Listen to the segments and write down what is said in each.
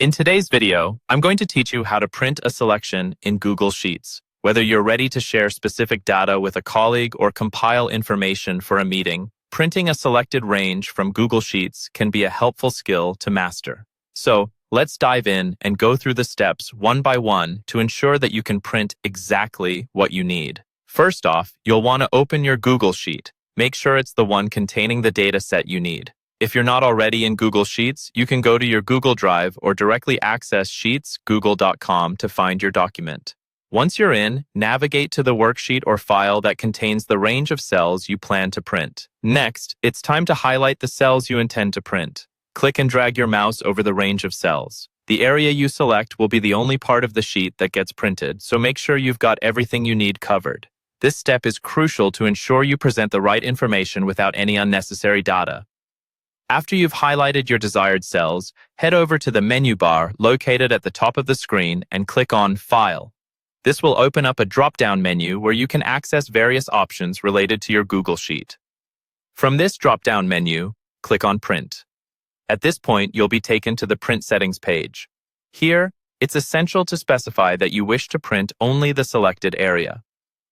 In today's video, I'm going to teach you how to print a selection in Google Sheets. Whether you're ready to share specific data with a colleague or compile information for a meeting, printing a selected range from Google Sheets can be a helpful skill to master. So, let's dive in and go through the steps one by one to ensure that you can print exactly what you need. First off, you'll want to open your Google Sheet. Make sure it's the one containing the data set you need. If you're not already in Google Sheets, you can go to your Google Drive or directly access sheetsgoogle.com to find your document. Once you're in, navigate to the worksheet or file that contains the range of cells you plan to print. Next, it's time to highlight the cells you intend to print. Click and drag your mouse over the range of cells. The area you select will be the only part of the sheet that gets printed, so make sure you've got everything you need covered. This step is crucial to ensure you present the right information without any unnecessary data. After you've highlighted your desired cells, head over to the menu bar located at the top of the screen and click on File. This will open up a drop-down menu where you can access various options related to your Google Sheet. From this drop-down menu, click on Print. At this point, you'll be taken to the Print Settings page. Here, it's essential to specify that you wish to print only the selected area.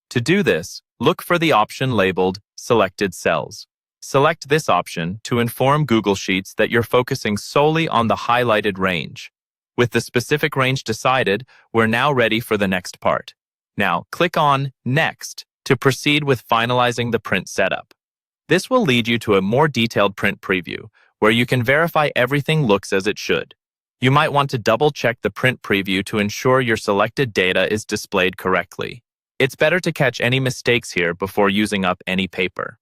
To do this, look for the option labeled Selected Cells. Select this option to inform Google Sheets that you're focusing solely on the highlighted range. With the specific range decided, we're now ready for the next part. Now, click on Next to proceed with finalizing the print setup. This will lead you to a more detailed print preview, where you can verify everything looks as it should. You might want to double-check the print preview to ensure your selected data is displayed correctly. It's better to catch any mistakes here before using up any paper.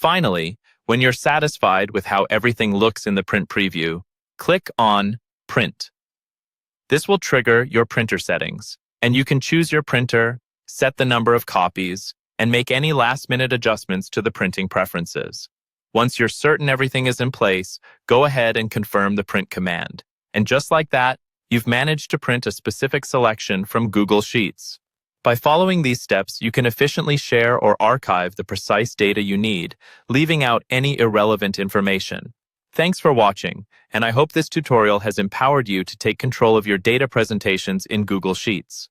Finally, when you're satisfied with how everything looks in the print preview, click on Print. This will trigger your printer settings, and you can choose your printer, set the number of copies, and make any last-minute adjustments to the printing preferences. Once you're certain everything is in place, go ahead and confirm the print command. And just like that, you've managed to print a specific selection from Google Sheets. By following these steps, you can efficiently share or archive the precise data you need, leaving out any irrelevant information. Thanks for watching, and I hope this tutorial has empowered you to take control of your data presentations in Google Sheets.